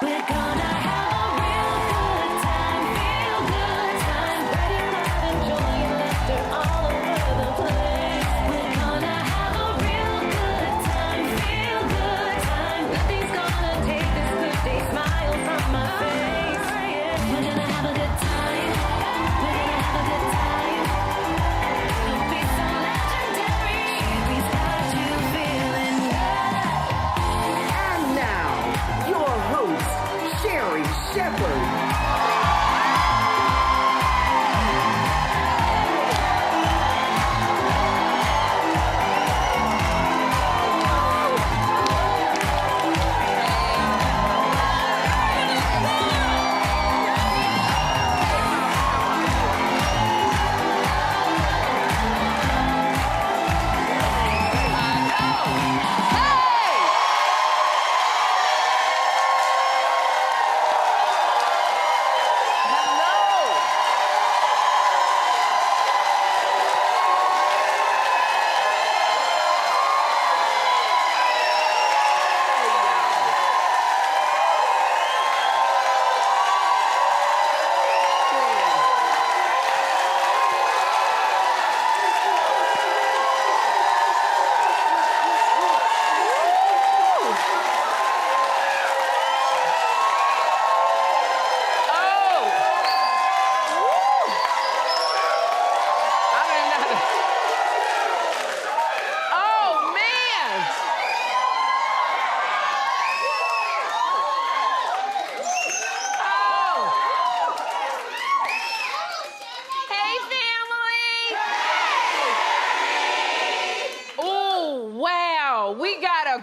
We're gonna have a real good time, feel good time, spreading love and joy and laughter all over the place. We're gonna have a real good time, feel good time. Nothing's gonna take this birthday smile from my face. We're gonna have a good time. We're gonna have a good time. It'll be so legendary. Sherri's got you feeling good. And now, your host, Sherri Shepherd.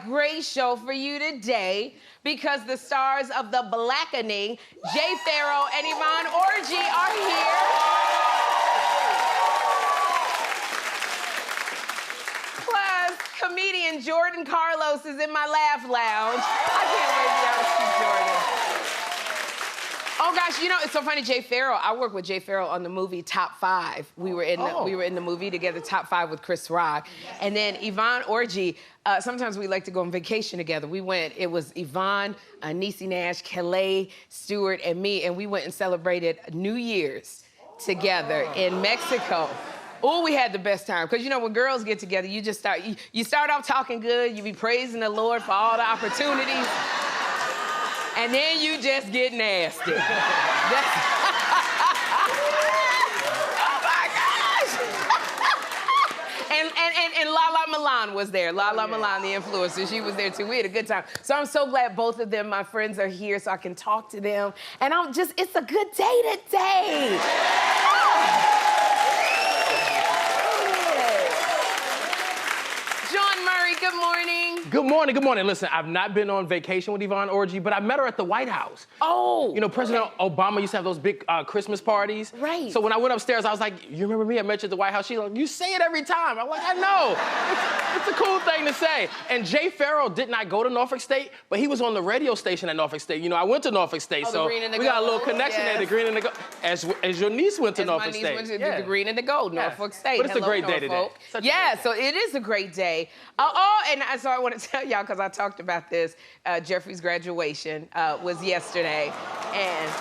Great show for you today because the stars of the Blackening, Jay Pharoah and Yvonne Orji, are here. Plus, comedian Jordan Carlos is in my laugh lounge. I can't wait to y'all see Jordan. Oh gosh, you know, it's so funny, Jay Pharoah, I worked with Jay Pharoah on the movie Top 5. We were in the movie together, Top 5 with Chris Rock. And then Yvonne Orji, sometimes we like to go on vacation together. It was Yvonne, Niecy Nash, Kelly, Stewart, and me, and we went and celebrated New Year's together in Mexico. Oh, we had the best time. Because, you know, when girls get together, you just you start off talking good, you be praising the Lord for all the opportunities. And then you just get nasty. Oh my gosh! and Lala Milan was there. Lala Milan, the influencer, she was there too. We had a good time. So I'm so glad both of them, my friends, are here so I can talk to them. And it's a good day today. Good morning. Good morning, good morning. Listen, I've not been on vacation with Yvonne Orji, but I met her at the White House. Oh. You know, President Obama used to have those big Christmas parties. Right. So when I went upstairs, I was like, you remember me? I met you at the White House. She's like, you say it every time. I'm like, I know. It's a cool thing to say. And Jay Pharoah did not go to Norfolk State, but he was on the radio station at Norfolk State. You know, I went to Norfolk State, so we got a little connection there, the green and the gold. As your niece went to Norfolk State. My niece went to the green and the gold, Norfolk State. But it's a great day today. So it is a great day. So I want to tell y'all, because I talked about this, Jeffrey's graduation was yesterday, and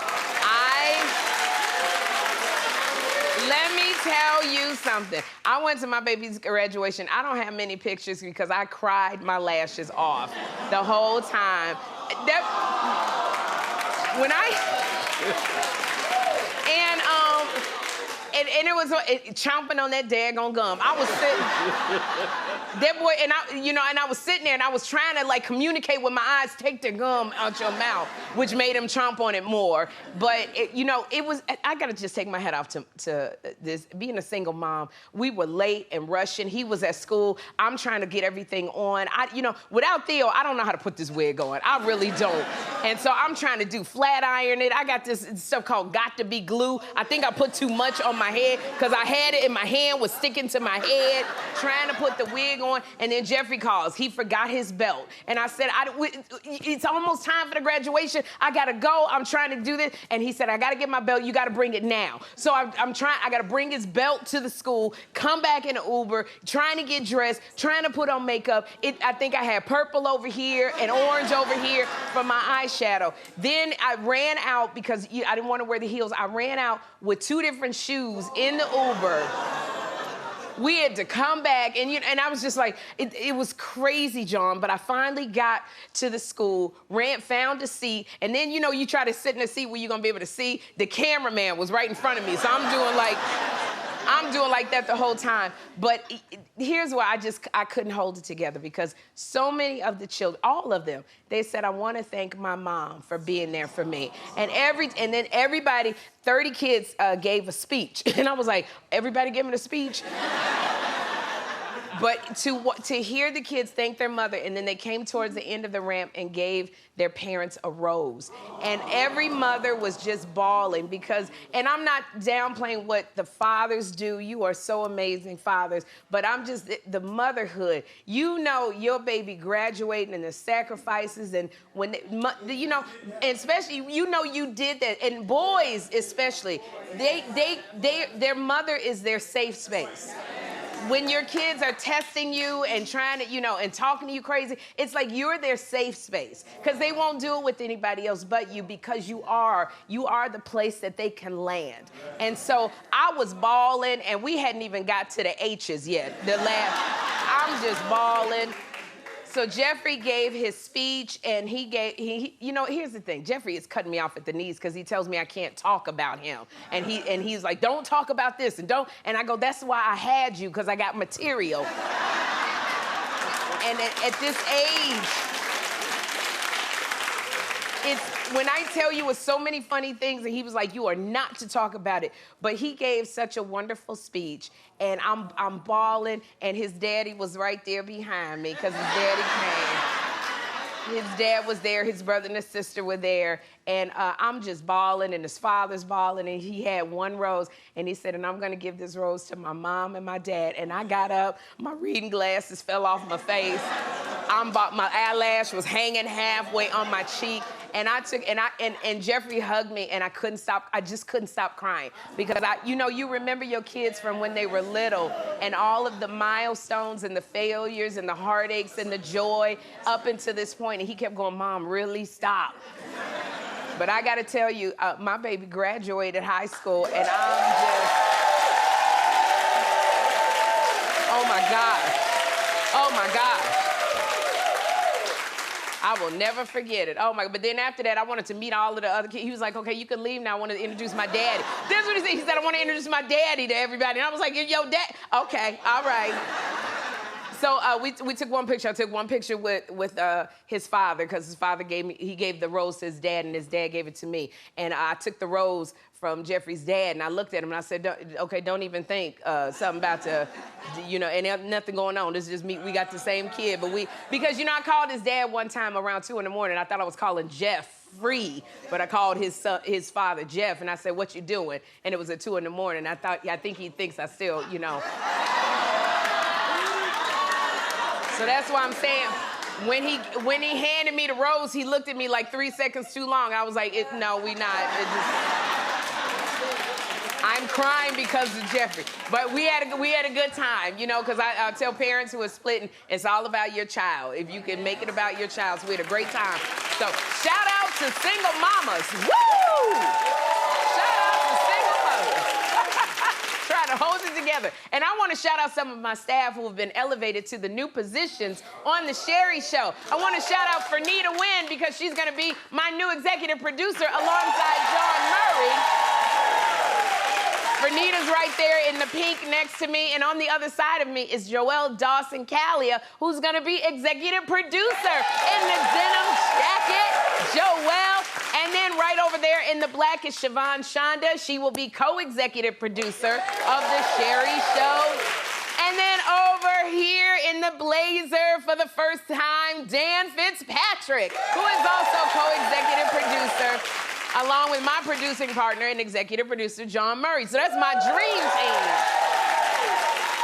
let me tell you something. I went to my baby's graduation. I don't have many pictures because I cried my lashes off the whole time. And it was chomping on that daggone gum. I was sitting, that boy, and I was sitting there and I was trying to like communicate with my eyes, take the gum out your mouth, which made him chomp on it more. But I gotta just take my hat off to this, being a single mom. We were late and rushing. He was at school. I'm trying to get everything on. Without Theo, I don't know how to put this wig on. I really don't. And so I'm trying to do flat iron it. I got this stuff called Got to Be glue. I think I put too much on my my head because I had it in my hand, was sticking to my head, trying to put the wig on. And then Jeffrey calls. He forgot his belt. And I said, it's almost time for the graduation. I got to go. I'm trying to do this. And he said, I got to get my belt. You got to bring it now. So I'm trying. I got to bring his belt to the school, come back in an Uber, trying to get dressed, trying to put on makeup. I think I had purple over here and orange over here for my eyeshadow. Then I ran out because I didn't want to wear the heels. I ran out with 2 different shoes in the Uber. We had to come back, and I was just like, it was crazy, John, but I finally got to the school, found a seat, and then, you try to sit in a seat where you're gonna be able to see. The cameraman was right in front of me, so I'm doing like that the whole time. But here's why I couldn't hold it together, because so many of the children, all of them, they said, I want to thank my mom for being there for me. And then everybody, 30 kids gave a speech. And I was like, everybody giving a speech? But to hear the kids thank their mother, and then they came towards the end of the ramp and gave their parents a rose. And every mother was just bawling because, and I'm not downplaying what the fathers do. You are so amazing, fathers. But I'm just, the motherhood. Your baby graduating and the sacrifices, and when, and especially, you did that. And boys especially, their mother is their safe space. When your kids are testing you and trying to, and talking to you crazy, it's like you're their safe space, because they won't do it with anybody else but you, because you are the place that they can land. And so I was bawling, and we hadn't even got to the H's yet. I'm just bawling. So Jeffrey gave his speech, and here's the thing. Jeffrey is cutting me off at the knees because he tells me I can't talk about him. And he's like, don't talk about this, and don't. And I go, that's why I had you, because I got material. And at this age, when I tell you it's so many funny things, and he was like, you are not to talk about it. But he gave such a wonderful speech, and I'm bawling, and his daddy was right there behind me, because his daddy came. His dad was there, his brother and his sister were there, and I'm just bawling, and his father's bawling, and he had 1 rose, and he said, and I'm gonna give this rose to my mom and my dad. And I got up, my reading glasses fell off my face, my eyelash was hanging halfway on my cheek, and and Jeffrey hugged me, and I just couldn't stop crying, because you remember your kids from when they were little, and all of the milestones and the failures and the heartaches and the joy up until this point, and he kept going, Mom, really stop. But I gotta tell you, my baby graduated high school, and I'm just, oh my God. I will never forget it. Oh my, but then after that, I wanted to meet all of the other kids. He was like, okay, you can leave now. I want to introduce my daddy. This is what he said. He said, I want to introduce my daddy to everybody. And I was like, yo, dad. Okay, all right. So we took one picture. I took one picture with his father, because his father gave the rose to his dad, and his dad gave it to me. And I took the rose from Jeffrey's dad, and I looked at him, and I said, okay, don't even think something about to, and nothing going on. This is just me. We got the same kid, but because I called his dad one time around 2 a.m. I thought I was calling Jeff Free, but I called his father Jeff, and I said, what you doing? And it was at 2 a.m. I think he thinks I still, So that's why I'm saying, when he handed me the rose, he looked at me like 3 seconds too long. I was like, no, we not. I'm crying because of Jeffrey. But we had a good time, because I tell parents who are splitting, it's all about your child. If you can make it about your child. So we had a great time. So shout out to single mamas. Woo! Shout out to single mothers. Trying to hold it together. And I want to shout out some of my staff who have been elevated to the new positions on the Sherri Show. I want to shout out Fernita Wynn, because she's going to be my new executive producer alongside John Murray. Fernita's right there in the pink next to me, and on the other side of me is Joelle Dawson-Callia, who's gonna be executive producer in the denim jacket. Joelle. And then right over there in the black is Siobhan Shonda. She will be co-executive producer of the Sherri Show. And then over here in the blazer for the first time, Dan Fitzpatrick, who is also co-executive producer along with my producing partner and executive producer, John Murray. So that's my dream team.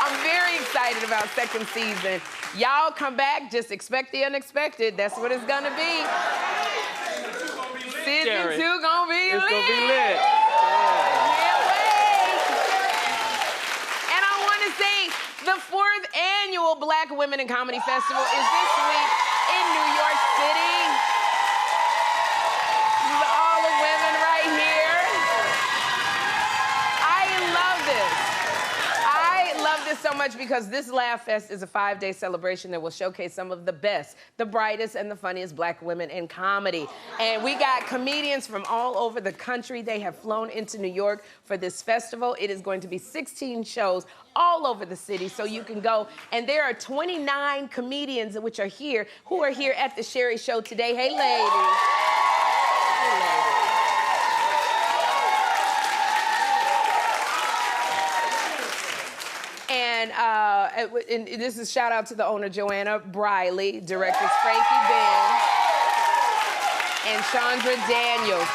I'm very excited about second season. Y'all come back, just expect the unexpected. That's what it's gonna be. Season 2 gonna be lit. It's gonna be lit. Can't wait. And I wanna say the 4th annual Black Women in Comedy Festival is this week in New York City. These are all the women right here. I love this so much because this Laugh Fest is a 5-day celebration that will showcase some of the best, the brightest, and the funniest Black women in comedy. And we got comedians from all over the country. They have flown into New York for this festival. It is going to be 16 shows all over the city, so you can go. And there are 29 comedians who are here at the Sherri Show today. Hey, ladies. Hey, ladies. And this is shout out to the owner, Joanna Briley, directors Frankie Ben, and Chandra Daniels.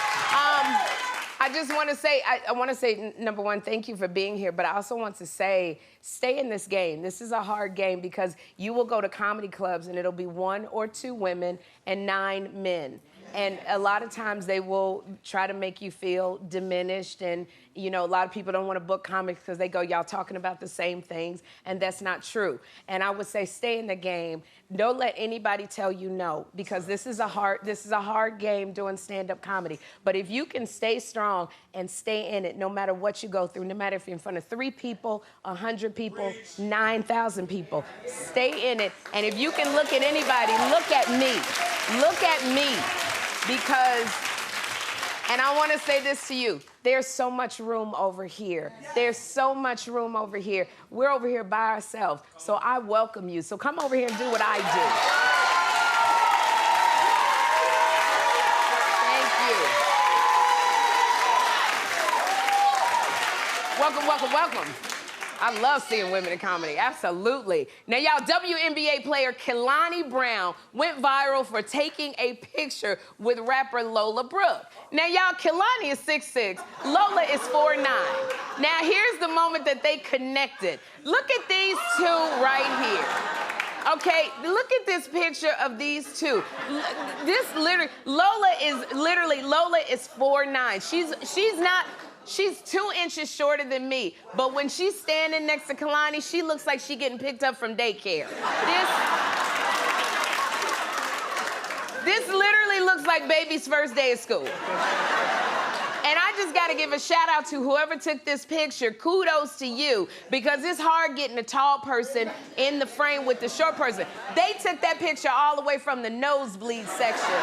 I just want to say, I want to say, number one, thank you for being here, but I also want to say, stay in this game. This is a hard game because you will go to comedy clubs and it'll be 1 or 2 women and 9 men. And a lot of times they will try to make you feel diminished, and you know, a lot of people don't want to book comics because they go, y'all talking about the same things, and that's not true. And I would say stay in the game. Don't let anybody tell you no, because this is a hard game doing stand-up comedy. But if you can stay strong and stay in it, no matter what you go through, no matter if you're in front of 3 people, 100 people, 9,000 people, stay in it. And if you can look at anybody, look at me. Look at me. Because, and I want to say this to you, there's so much room over here. There's so much room over here. We're over here by ourselves, so I welcome you. So come over here and do what I do. Thank you. Welcome, welcome, welcome. I love seeing women in comedy, absolutely. Now, y'all, WNBA player Kehlani Brown went viral for taking a picture with rapper Lola Brooke. Now, y'all, Kehlani is 6'6", Lola is 4'9". Now, here's the moment that they connected. Look at these 2 right here. Okay, look at this picture of these 2. Lola is 4'9". She's 2 inches shorter than me, but when she's standing next to Kehlani, she looks like she's getting picked up from daycare. This literally looks like baby's first day of school. And I just gotta give a shout out to whoever took this picture. Kudos to you, because it's hard getting a tall person in the frame with the short person. They took that picture all the way from the nosebleed section.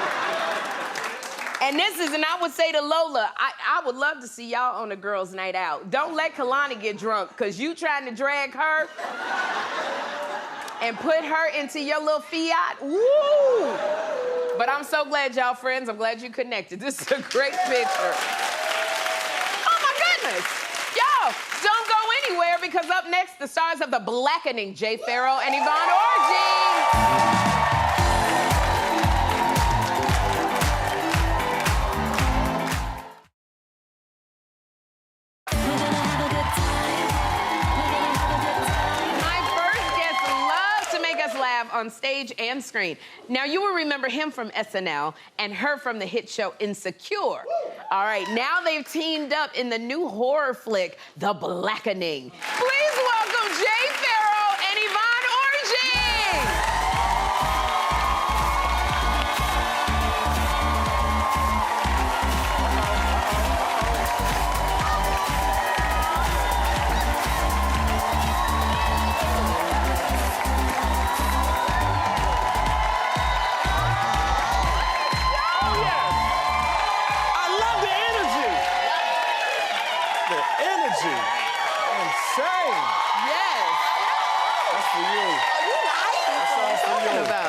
And I would say to Lola, I would love to see y'all on a girls' night out. Don't let Kehlani get drunk, because you trying to drag her and put her into your little Fiat. Woo! But I'm so glad y'all friends. I'm glad you connected. This is a great picture. Oh my goodness. Y'all, don't go anywhere, because up next, the stars of the Blackening, Jay Pharoah and Yvonne Orji. On stage and screen. Now, you will remember him from SNL and her from the hit show Insecure. All right, now they've teamed up in the new horror flick, The Blackening. Please welcome Jay Pharoah and Yvonne Orji.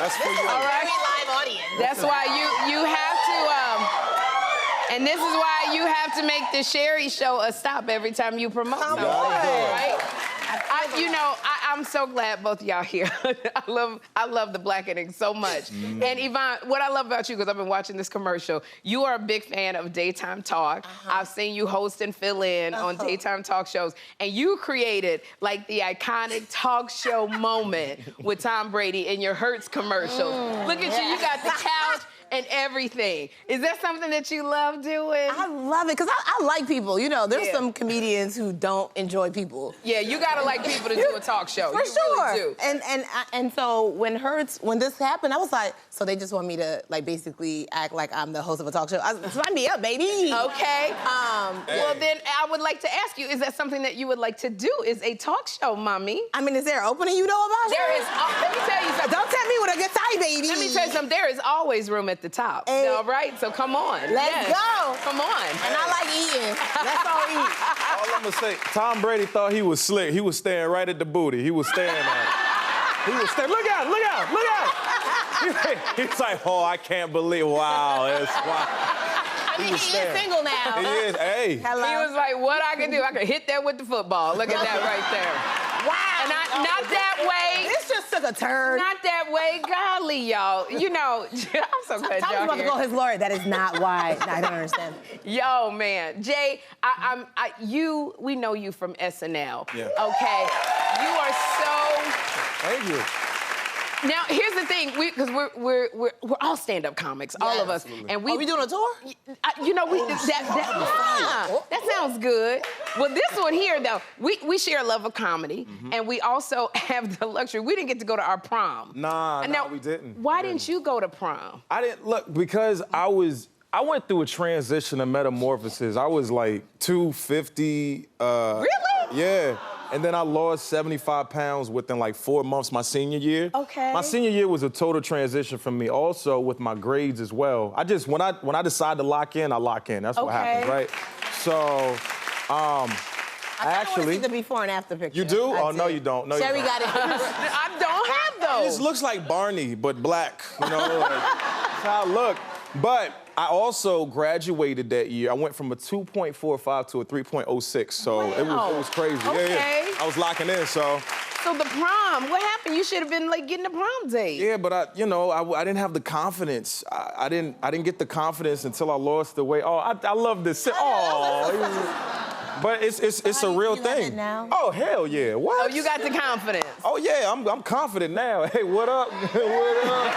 That's for you. All right. Live audience. That's why you have to, and this is why you have to make the Sherri Show a stop every time you promote something, right? I'm so glad both of y'all here. I love the Blackening so much. And Yvonne, what I love about you, because I've been watching this commercial, you are a big fan of daytime talk. I've seen you host and fill in on daytime talk shows, and you created like the iconic talk show moment with Tom Brady in your Hertz commercials. Look at you got the couch and everything. Is that something that you love doing? I love it, because I like people. You know, there's some comedians who don't enjoy people. Yeah, you gotta like people to do a talk show. For you sure. Really do. And so when this happened, I was like, so they just want me to like basically act like I'm the host of a talk show. Sign me up, baby. Okay. Well, then I would like to ask you, is that something that you would like to do? Is a talk show, mommy? I mean, is there an opening you know about? There is. Let me tell you something. Don't tell me what a good time, baby. Let me tell you something. There is always room at the top. Hey. All right. So come on. Let's go. Come on. And I like eating. Let's all eat. All I'm gonna say, Tom Brady thought he was slick. He was staring right at the booty. He was staring at it. He was staring. Look out! Look out! Look out! He's like, oh, I can't believe. Wow, it's wow. I mean, he is staring. single now. He is. Hey. Hello. He was like, what I can do? I can hit that with the football. Look at that right there. Wow. And not that way. This just took a turn. Not that way. Golly, y'all. You know, I'm so glad Tom's y'all about to here. call his lawyer. That is not why. I don't understand. Yo, man, Jay, we know you from SNL. Yeah. Okay, you are so. Thank you. Now, here's the thing, because we're all stand-up comics, all of us, absolutely. and we. Are we doing a tour? You know, that sounds good. Well, this one here, though, we share a love of comedy, and we also have the luxury. We didn't get to go to our prom. Nah, we didn't. Why didn't you go to prom? I didn't look because I went through a transition, a metamorphosis. I was like 250. Really? Yeah. And then I lost 75 pounds within like 4 months my senior year. Okay. My senior year was a total transition for me. Also with my grades as well. When I decide to lock in, I lock in. That's what happens, right? So, I actually want to see the before and after picture. You do? I Oh, did. no, you don't. No, Sherri you don't. got it. I don't have those. This looks like Barney, but black. You know, like, that's how I look. But I also graduated that year. I went from a 2.45 to a 3.06, so it was crazy. Okay. Yeah. I was locking in, so. So the prom, what happened? You should have been like getting a prom date. Yeah, but I didn't have the confidence. I didn't get the confidence until I lost the weight. Oh, I love this. Oh, but it's a real you thing. have it now? Oh, hell yeah. What? Oh, you got the confidence. Oh yeah, I'm confident now. Hey, what up? What up?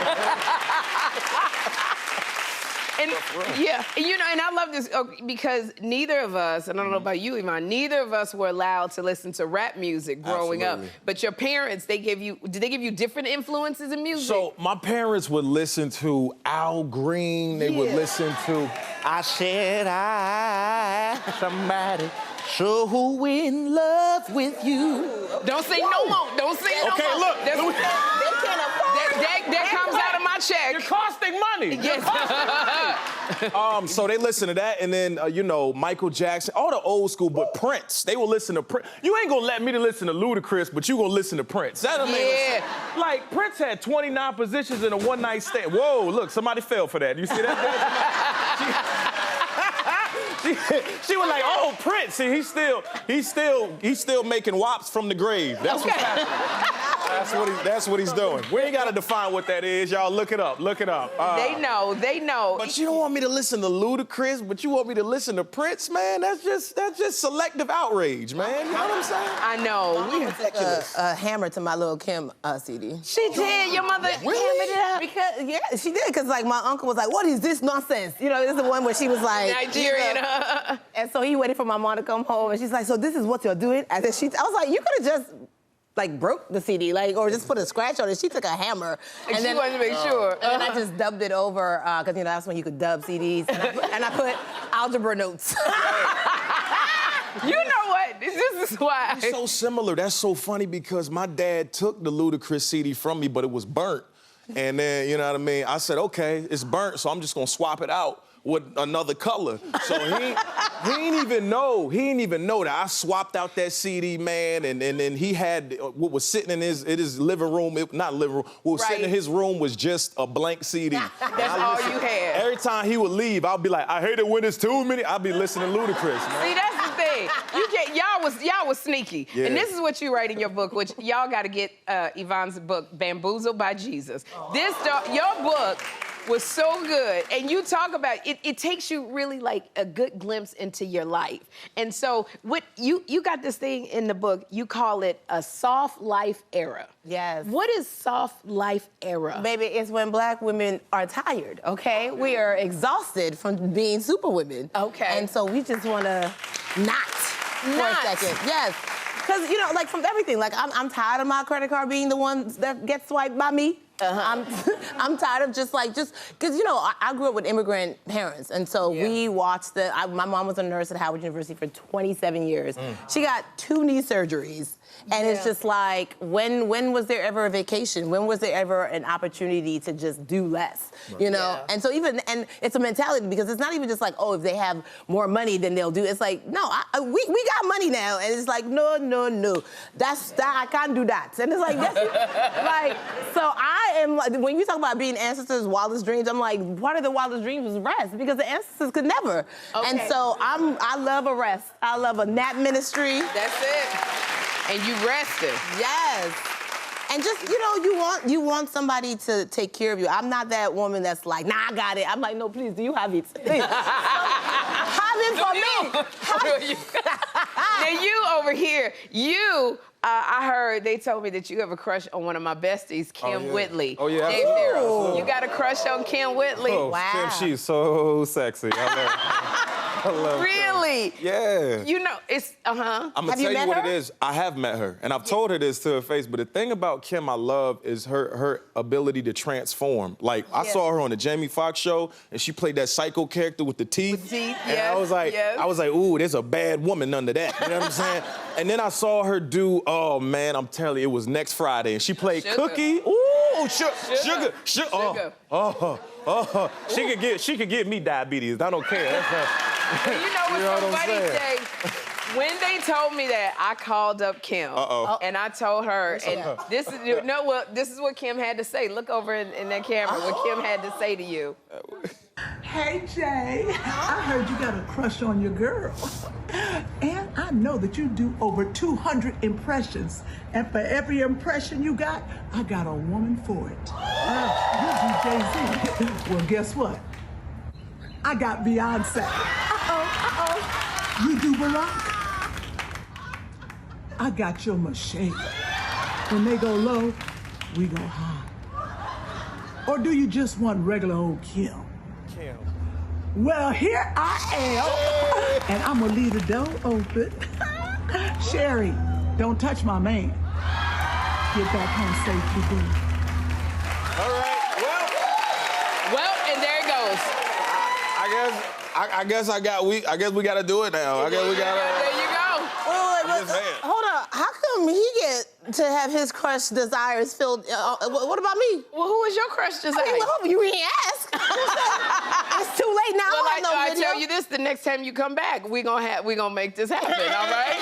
And yeah, you know, and I love this because neither of us, and I don't know about you, Yvonne, neither of us were allowed to listen to rap music growing up. But your parents, did they give you different influences in music? So my parents would listen to Al Green. They would listen to I Said Somebody So who in love with you? Don't sing no more. Don't sing no more. Okay, look. That comes out of my check. You're costing money. Yes. So they listen to that, and then, Michael Jackson, all the old school, but Prince. They will listen to Prince. You ain't gonna let me to listen to Ludacris, but you gonna listen to Prince. That Yeah. Like, Prince had 29 positions in a one-night stand. Whoa, look, somebody fell for that. You see that? She was like, oh, Prince. See, he's still making wops from the grave. That's what's happening. That's what he's doing. We ain't gotta define what that is. Y'all look it up. Look it up. They know. But you don't want me to listen to Ludacris, but you want me to listen to Prince, man? That's just selective outrage, man. You know what I'm saying? I know. We took a hammer to my little Kim CD. She did. Your mother hammered it up. Because she did. Because like my uncle was like, "What is this nonsense?" You know, this is the one where she was like, Nigerian. And so he waited for my mom to come home, and she's like, "So this is what you're doing?" I was like, "You could have just." Like broke the CD, or just put a scratch on it. She took a hammer, and she wanted to make sure. And then I just dubbed it over because that's when you could dub CDs, and I put algebra notes. You know what? This is why. It's so similar. That's so funny because my dad took the Ludacris CD from me, but it was burnt. And then, you know what I mean? I said, okay, it's burnt, so I'm just gonna swap it out with another color. So he didn't even know that I swapped out that CD, man, and then he had what was sitting in his living room, not living room, what was sitting in his room was just a blank CD. That's all you had. Every time he would leave, I'd be like, I hate it when it's too many. I'd be listening to Ludacris, man. See, that's the thing. Y'all was sneaky. Yeah. And this is what you write in your book, which y'all got to get Yvonne's book, Bamboozled by Jesus. Your book was so good, and you talk about it takes you really like a good glimpse into your life. And so what you got this thing in the book, you call it a soft life era. Yes. What is soft life era? Baby, it's when black women are tired, okay? We are exhausted from being superwomen. Okay. And so we just want to not for a second. Yes. Because, like from everything, like I'm tired of my credit card being the one that gets swiped by me. I'm tired of just because, I grew up with immigrant parents. And so we watched my mom was a nurse at Howard University for 27 years. She got 2 knee surgeries. And it's just like, when was there ever a vacation? When was there ever an opportunity to just do less, Yeah. And so and it's a mentality because it's not even just like, oh, if they have more money, then they'll do. It's like, no, we got money now. And it's like, no. I can't do that. And it's like, so I am, when you talk about being ancestors' wildest dreams, I'm like, part of the wildest dreams was rest because the ancestors could never. Okay. And so I love a rest. I love a nap ministry. That's it. And you rested. Yes. And just, you want somebody to take care of you. I'm not that woman that's like, nah, I got it. I'm like, no, please, do you have it? Please. Have it for me. Now you over here, I heard they told me that you have a crush on one of my besties, Kim Whitley. Oh, yeah, Jay absolutely. Pharoah. You got a crush on Kim Whitley? Oh, Wow. Kim, she's so sexy. I love Really? Kim. Yeah. It's, I'm Have gonna you tell you met what her? it is. I have met her, and I've told her this to her face. But the thing about Kim I love is her ability to transform. Like I saw her on the Jamie Foxx show, and she played that psycho character with the teeth. With teeth, and yes, I was like, yes. ooh, there's a bad woman under that. You know what I'm saying? And then I saw her do, oh man, I'm telling you, it was next Friday, and she played Sugar. Cookie. Ooh, sugar. Sugar. Oh. She could give me diabetes. I don't care. That's not. You know what's You know so what I'm funny, saying? Jay? When they told me that, I called up Kim. And I told her, and this is what Kim had to say. Look over in that camera, what Kim had to say to you. Hey, Jay, I heard you got a crush on your girl. And I know that you do over 200 impressions. And for every impression you got, I got a woman for it. You do Jay-Z. Well, guess what? I got Beyonce. You do Barack. I got your Michelle. When they go low, we go high. Or do you just want regular old Kim? Kim. Well, here I am, and I'm gonna leave the door open. Sherri, don't touch my man. Get back home safely, boo. All right. Well, and there it goes. I guess we gotta do it now. I guess we gotta. There you go. Wait, just saying. hold on. How come he get to have his crush desires filled? What about me? Well, who is your crush desire? I mean, well, you didn't ask. It's too late now. Well, I don't have no I video. tell you this: the next time you come back, we gonna make this happen. All right?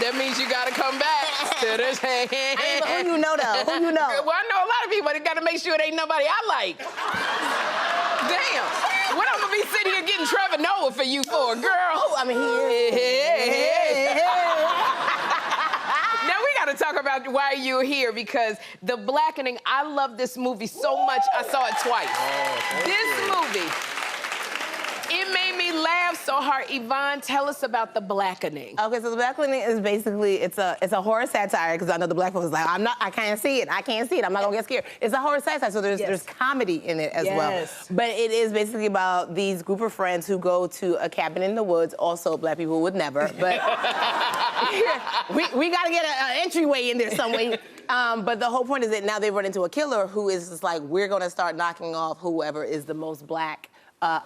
That means you gotta come back to this. But who you know though? Who you know? Well, I know a lot of people. They gotta make sure it ain't nobody I like. Damn. What I'm gonna be sitting here getting Trevor Noah for you for, girl? I mean, he is. Now we gotta talk about why you're here, because The Blackening, I love this movie so much, I saw it twice. This movie, it made me laugh so hard. Yvonne, tell us about The Blackening. Okay, so The Blackening is basically, it's a horror satire, because I know the black folks is like, I can't see it, I'm not gonna get scared. It's a horror satire, so there's comedy in it as well. But it is basically about these group of friends who go to a cabin in the woods, also black people would never, but we gotta get an entryway in there some way. But the whole point is that now they run into a killer who is just like, we're gonna start knocking off whoever is the most black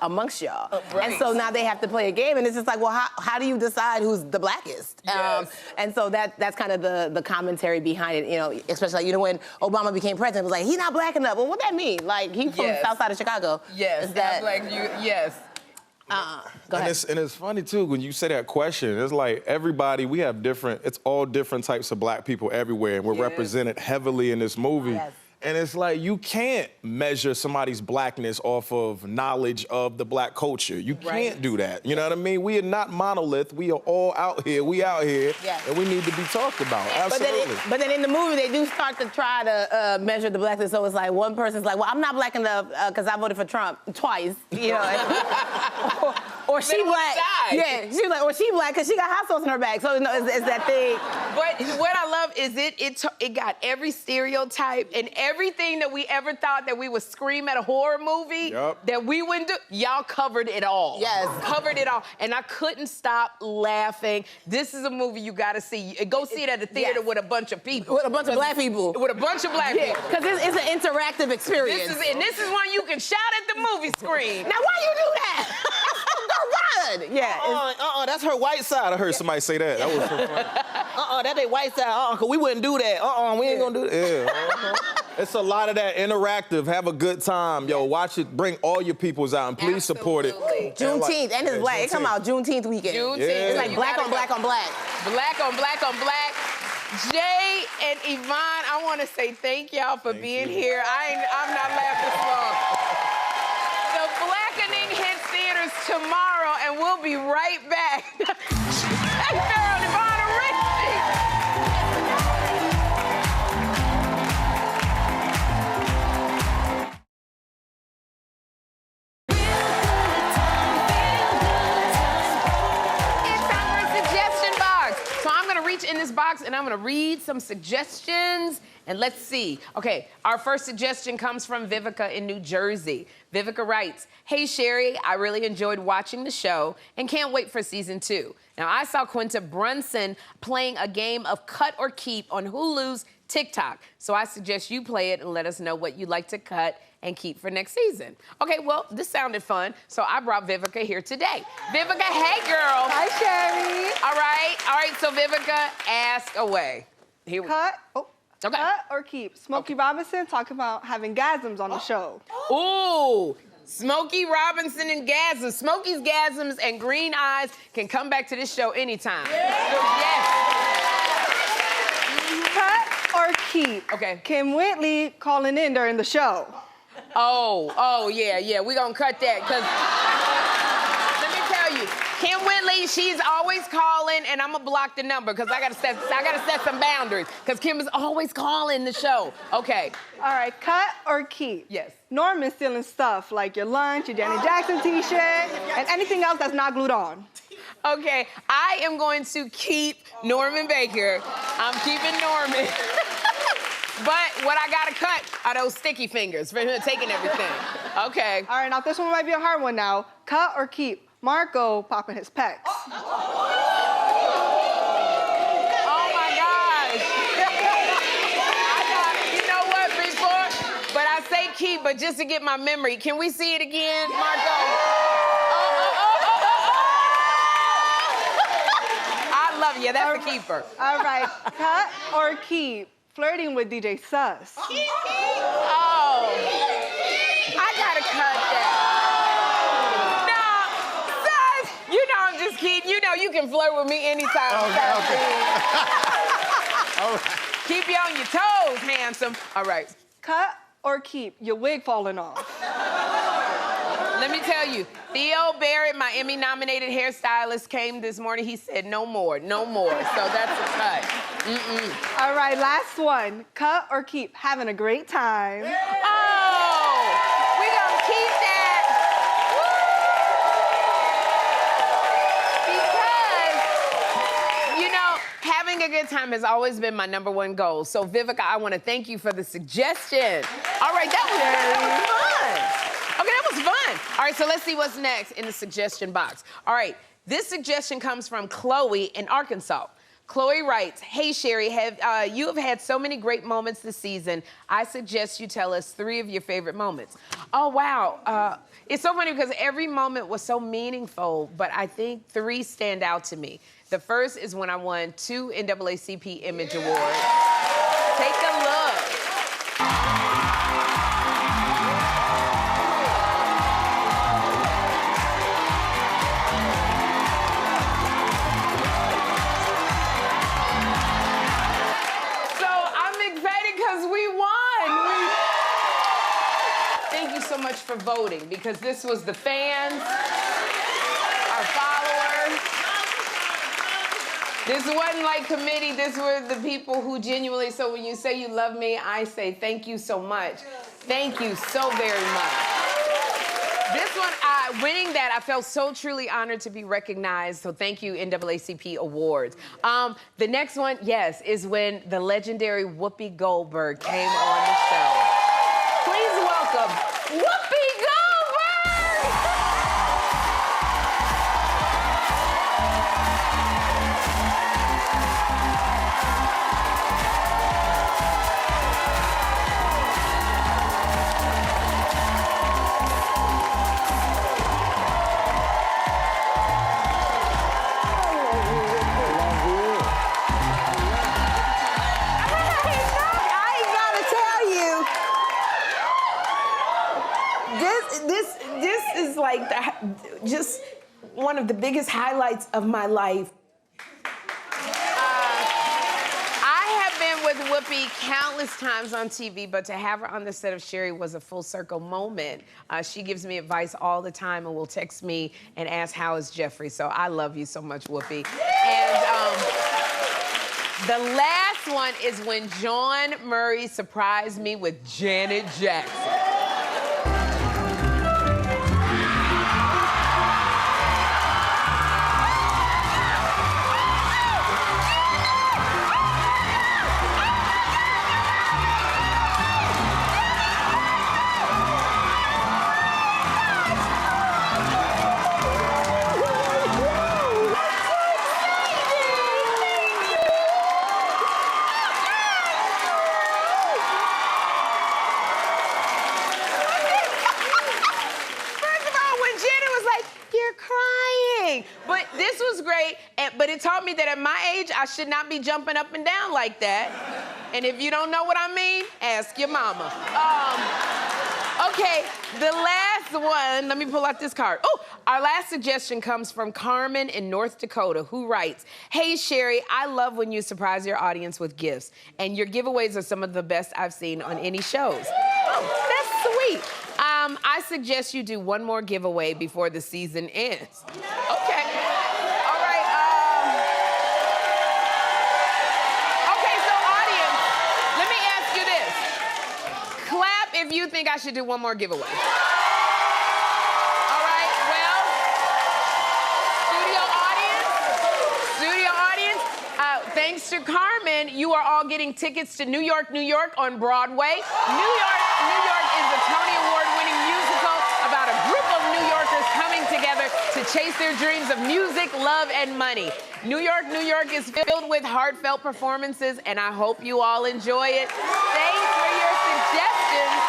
amongst y'all. Right. And so now they have to play a game, and it's just like, well, how do you decide who's the blackest? Yes. And so that's kind of the commentary behind it, especially like, when Obama became president, it was like, he's not black enough. Well, what that mean? Like, he's from the south side of Chicago. Yes, Is that, like you, yes. go ahead. And it's funny too when you say that question. It's like everybody, we have different. It's all different types of black people everywhere, and we're represented heavily in this movie. Yes. And it's like, you can't measure somebody's blackness off of knowledge of the black culture. You can't do that. You know what I mean? We are not monolith. We are all out here. We out here. Yes. And we need to be talked about. Absolutely. But then in the movie, they do start to try to measure the blackness. So it's like one person's like, well, I'm not black enough because I voted for Trump twice. You know, or she black. Yeah, she was like, or she black because she got hot sauce in her bag. So it's that thing. But what I love is it got every stereotype and everything that we ever thought that we would scream at a horror movie that we wouldn't do. Y'all covered it all. Yes. Covered it all. And I couldn't stop laughing. This is a movie you gotta see. Go see it at the theater with a bunch of people. With a bunch of black people. With a bunch of black people. Because it's an interactive experience. This is one you can shout at the movie screen. Now, why you do that? Go run. Yeah. That's her white side. I heard somebody say that. That was so funny. That ain't white side. Because we wouldn't do that. We ain't gonna do that. Yeah. It's a lot of that interactive. Have a good time. Yo, watch it. Bring all your peoples out and please support it. Juneteenth, and it's black. It come out Juneteenth weekend. It's like black on black on black. Black on black on black. Jay and Yvonne, I want to say thank y'all for being here. I'm not laughing this long. The Blackening hits theaters tomorrow, and we'll be right back. Jay Pharoah Yvonne Orji. In this box, and I'm gonna read some suggestions, and let's see. Okay, our first suggestion comes from Vivica in New Jersey. Vivica writes, "Hey Sherri, I really enjoyed watching the show and can't wait for season 2. Now, I saw Quinta Brunson playing a game of cut or keep on Hulu's TikTok, so I suggest you play it and let us know what you'd like to cut and keep for next season." Okay, well, this sounded fun, so I brought Vivica here today. Vivica, hey, girl. Hi, Sherri. All right, so Vivica, ask away. Here we Cut. Oh. Okay. Cut or keep. Smokey Robinson talking about having gasms on the show. Ooh, Smokey Robinson and gasms. Smokey's gasms and green eyes can come back to this show anytime. Yes. Cut or keep. Okay. Kim Whitley calling in during the show. Oh, yeah, we gonna cut that, because let me tell you, Kim Whitley, she's always calling, and I'm gonna block the number, because I gotta set some boundaries, because Kim is always calling the show. Okay. All right, cut or keep. Yes. Norman stealing stuff like your lunch, your Janet Jackson t-shirt, and anything else that's not glued on. Okay, I am going to keep Norman Baker. I'm keeping Norman. But what I gotta cut are those sticky fingers for him taking everything. Okay. All right, now this one might be a hard one now. Cut or keep. Marco popping his pecs. Oh my gosh. You know what, before, but I say keep, but just to get my memory, can we see it again, Marco? I love you, that's a keeper. All right, cut or keep. Flirting with DJ Sus. Oh, I gotta cut that. No, Sus, you know I'm just kidding. You know you can flirt with me anytime. All right. Keep you on your toes, handsome. All right. Cut or keep. Your wig falling off. Let me tell you, Theo Barrett, my Emmy-nominated hairstylist, came this morning. He said, no more. So that's a cut. All right, last one. Cut or keep. Having a great time. Oh, we gonna keep that. Because, you know, having a good time has always been my #1 goal. So, Vivica, I want to thank you for the suggestion. All right, that was fun. Okay, that was fun. All right, so let's see what's next in the suggestion box. All right, this suggestion comes from Chloe in Arkansas. Chloe writes, "Hey Sherri, you have had so many great moments this season. I suggest you tell us 3 of your favorite moments." Oh, wow. It's so funny because every moment was so meaningful, but I think 3 stand out to me. The first is when I won 2 NAACP Image Awards. Take a look. So I'm excited because we won. for voting because this was the fans, our followers. This wasn't like committee. This were the people who genuinely. So when you say you love me, I say thank you so much. Thank you so very much. This one, winning that, I felt so truly honored to be recognized. So thank you, NAACP Awards. The next one, yes, is when the legendary Whoopi Goldberg came on the show. Please welcome Whoopi Goldberg! This is like just one of the biggest highlights of my life. I have been with Whoopi countless times on TV, but to have her on the set of Sherri was a full circle moment. She gives me advice all the time and will text me and ask, how is Jeffrey? So I love you so much, Whoopi. And the last one is when John Murray surprised me with Janet Jackson. But this was great, but it taught me that at my age, I should not be jumping up and down like that. And if you don't know what I mean, ask your mama. Okay, the last one, let me pull out this card. Oh, our last suggestion comes from Carmen in North Dakota, who writes, hey, Sherri, I love when you surprise your audience with gifts, and your giveaways are some of the best I've seen on any shows. Oh, that's sweet. I suggest you do one more giveaway before the season ends. Okay. All right. Okay, so audience, let me ask you this. Clap if you think I should do one more giveaway. All right, well, studio audience, thanks to Carmen, you are all getting tickets to New York, New York on Broadway. New York is a Tony Award-winning musical about a group of New Yorkers coming together to chase their dreams of music, love, and money. New York is filled with heartfelt performances, and I hope you all enjoy it. Thanks for your suggestions.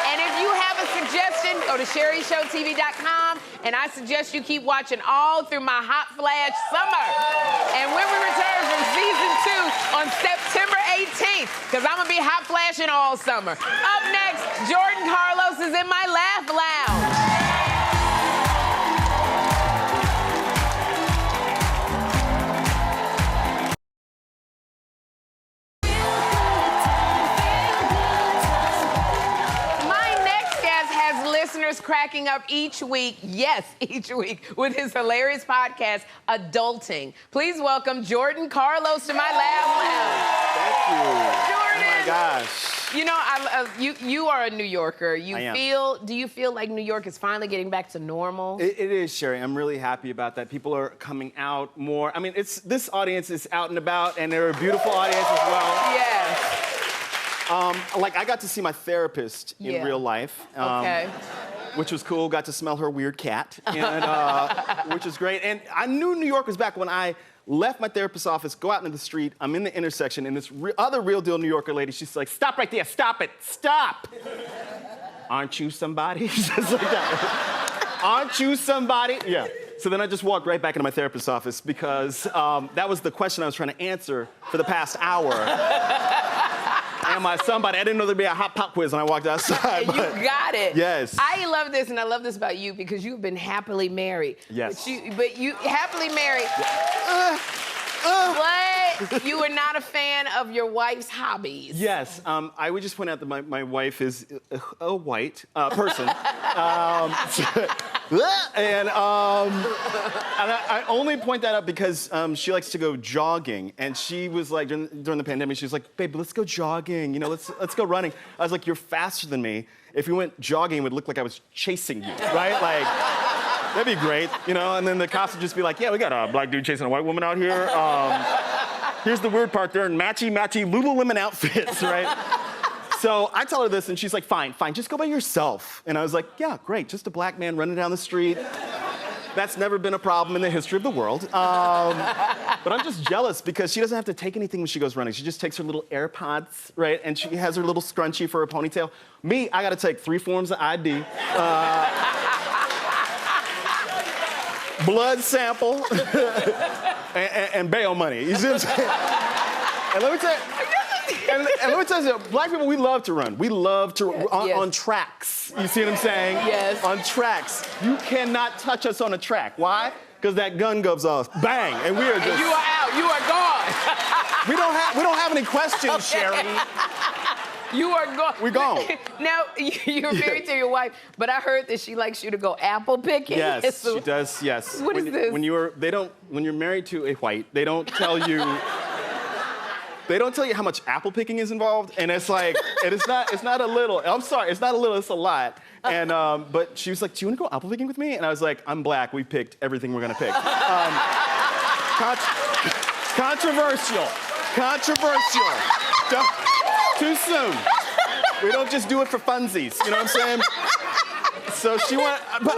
And if you have a suggestion, go to SherriShowTV.com, and I suggest you keep watching all through my Hot Flash Summer. And when we return from season 2 on September 18th, because I'm gonna be hot flashing all summer. Up next, Jordan Carlos is in my Laugh Lounge. Cracking up each week, yes, each week, with his hilarious podcast, Adulting. Please welcome Jordan Carlos to my Laugh Lounge. Thank you. Jordan. Oh my gosh. You know, you are a New Yorker. I am. Do you feel like New York is finally getting back to normal? It is, Sherri. I'm really happy about that. People are coming out more. I mean, this audience is out and about, and they're a beautiful audience as well. Yes. Like, I got to see my therapist in real life. Okay. Which was cool. Got to smell her weird cat, and, which was great. And I knew New York was back when I left my therapist's office, go out into the street, I'm in the intersection, and this other real deal New Yorker lady, she's like, stop right there, stop it, stop. Aren't you somebody? Just like that. Aren't you somebody? Yeah. So then I just walked right back into my therapist's office because that was the question I was trying to answer for the past hour. Am I somebody? I didn't know there'd be a hot pop quiz when I walked outside. You got it. Yes. I love this, and I love this about you because you've been happily married. Yes. But you happily married. But you were not a fan of your wife's hobbies. Yes, I would just point out that my wife is a white person. And I only point that out because she likes to go jogging, and she was like during the pandemic, she was like, "Babe, let's go jogging. You know, let's go running." I was like, "You're faster than me. If we went jogging, it would look like I was chasing you, right? Like, that'd be great, you know." And then the cops would just be like, "Yeah, we got a black dude chasing a white woman out here. Here's the weird part: they're in matchy Lululemon outfits, right?" So I tell her this, and she's like, fine, just go by yourself. And I was like, yeah, great, just a black man running down the street. That's never been a problem in the history of the world. But I'm just jealous because she doesn't have to take anything when she goes running. She just takes her little AirPods, right? And she has her little scrunchie for her ponytail. Me, I gotta take 3 forms of ID. Blood sample, and bail money. You see what I'm saying? And let me tell you, and let me tell you, black people, we love to run. We love to on tracks. You see what I'm saying? Yes. On tracks. You cannot touch us on a track. Why? Because that gun goes off, bang, and we are just. And you are out. You are gone. we don't have any questions, Sherri. You are gone. We're gone. Now, you're married to your wife, but I heard that she likes you to go apple picking. Yes, So- she does. Yes. What is this? When you're married to a white, they don't tell you. They don't tell you how much apple picking is involved, and it's like, and it's not a little. I'm sorry, it's not a little, it's a lot. And but she was like, "Do you want to go apple picking with me?" And I was like, "I'm black. We picked everything we're gonna pick." Controversial. Too soon. We don't just do it for funsies. You know what I'm saying? So she went, but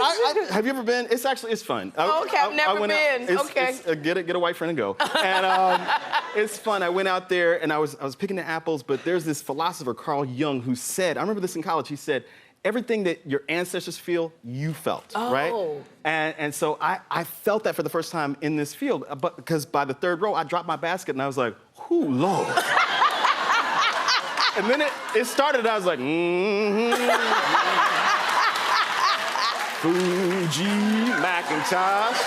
have you ever been? It's fun. Okay, I've never been. Okay. Get a white friend and go. And it's fun. I went out there and I was picking the apples, but there's this philosopher, Carl Jung, who said, I remember this in college, he said, everything that your ancestors feel, you felt, right? And so I felt that for the first time in this field, but because by the 3rd row, I dropped my basket and I was like, "Ooh, Lord." And then it started, and I was like, Fuji, Macintosh,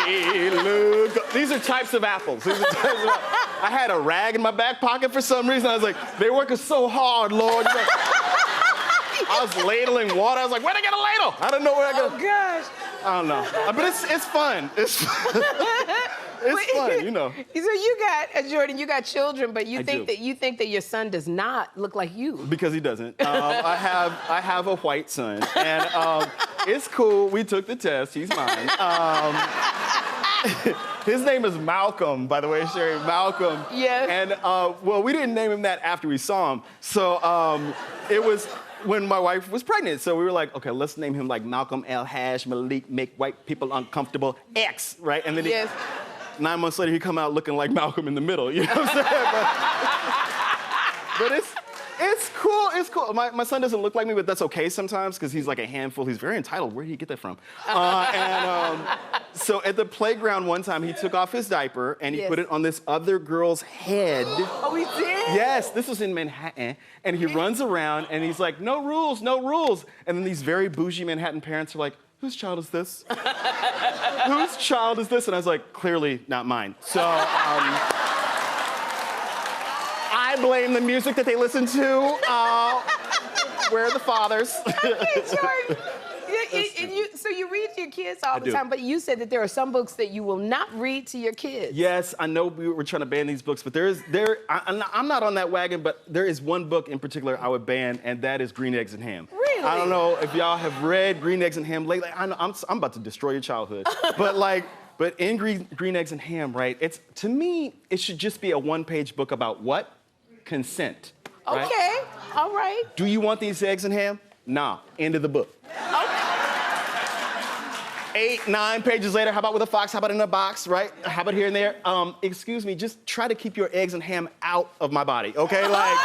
hey, look. These are types of apples. I had a rag in my back pocket for some reason. I was like, they're working so hard, Lord. I was ladling water. I was like, where'd I get a ladle? I don't know where I got. Oh, gosh. I don't know. But it's fun. It's fun. It's fun, you know. So you got, Jordan, you got children, but you think that your son does not look like you. Because he doesn't. I have a white son, and it's cool. We took the test. He's mine. His name is Malcolm, by the way, Sherri. Malcolm. Yes. And well, we didn't name him that after we saw him. So it was when my wife was pregnant. So we were like, okay, let's name him like Malcolm El Hash Malik, make white people uncomfortable, X, right? And then 9 months later, he come out looking like Malcolm in the middle. You know what I'm saying? But it's cool. It's cool. My son doesn't look like me, but that's okay sometimes because he's like a handful. He's very entitled. Where did he get that from? So at the playground one time, he took off his diaper and he put it on this other girl's head. Oh, he did? Yes, this was in Manhattan. And he runs around and he's like, "No rules, no rules." And then these very bougie Manhattan parents are like, "Whose child is this? Whose child is this?" And I was like, clearly not mine. So I blame the music that they listen to. Where are the fathers? Okay, Jordan. So you read to your kids all the time, but you said that there are some books that you will not read to your kids. Yes, I know we were trying to ban these books, but I'm not on that wagon, but there is one book in particular I would ban, and that is Green Eggs and Ham. Really? I don't know if y'all have read Green Eggs and Ham lately. I know, I'm about to destroy your childhood. But in Green Eggs and Ham, right, to me, it should just be a one-page book about what? Consent. Right? Okay, all right. Do you want these eggs and ham? Nah, end of the book. Okay. 8, 9 pages later, how about with a fox? How about in a box, right? How about here and there? Excuse me, just try to keep your eggs and ham out of my body, okay? Like,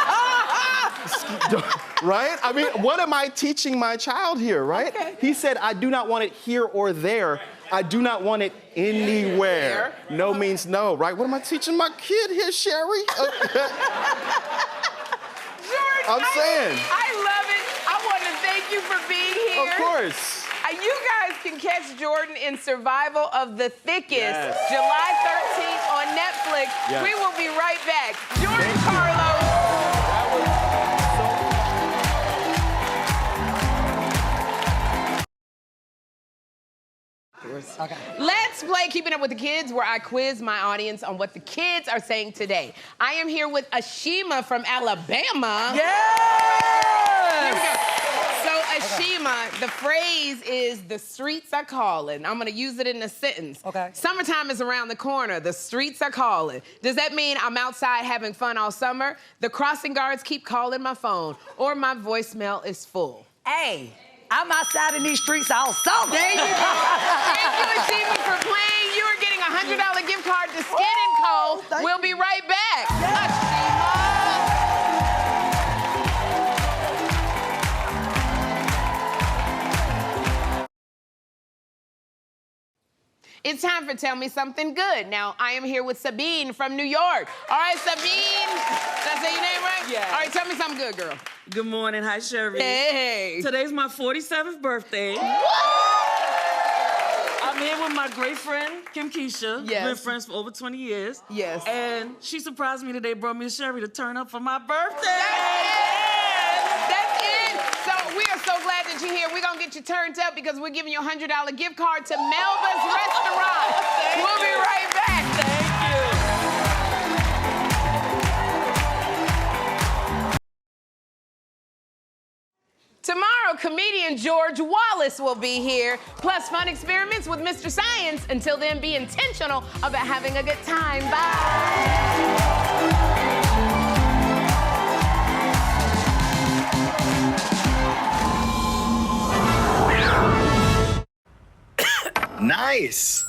right? I mean, what am I teaching my child here, right? Okay. He said, I do not want it here or there. I do not want it anywhere. No means no, right? What am I teaching my kid here, Sherri? I'm saying. I love it. I want to thank you for being here. Of course. You guys can catch Jordan in Survival of the Thickest, July 13th on flick. Yes. We will be right back. Jordan Carlos. Okay. Let's play Keeping Up with the Kids, where I quiz my audience on what the kids are saying today. I am here with Ashima from Alabama. Here we go. So, Ashima, the phrase is, the streets are calling. I'm gonna use it in a sentence. Okay. Summertime is around the corner. The streets are calling. Does that mean I'm outside having fun all summer? The crossing guards keep calling my phone, or my voicemail is full? Hey, I'm outside in these streets all summer. There you go. Thank you, Ashima, for playing. You are getting a $100 gift card to Skin & Co. We'll be right back. Ashima. It's time for Tell Me Something Good. Now, I am here with Sabine from New York. All right, Sabine. Did I say your name right? Yeah. All right, tell me something good, girl. Good morning. Hi, Sherri. Hey. Today's my 47th birthday. I'm here with my great friend, Kim Keisha. Yes. We've been friends for over 20 years. Yes. And she surprised me today, brought me a Sherri to turn up for my birthday. That's it. So we are so glad that you're here. We're gonna get you turned up because we're giving you a $100 gift card to Melba's Restaurant. We'll be right back. Tomorrow, comedian George Wallace will be here, plus fun experiments with Mr. Science. Until then, be intentional about having a good time. Bye. Nice.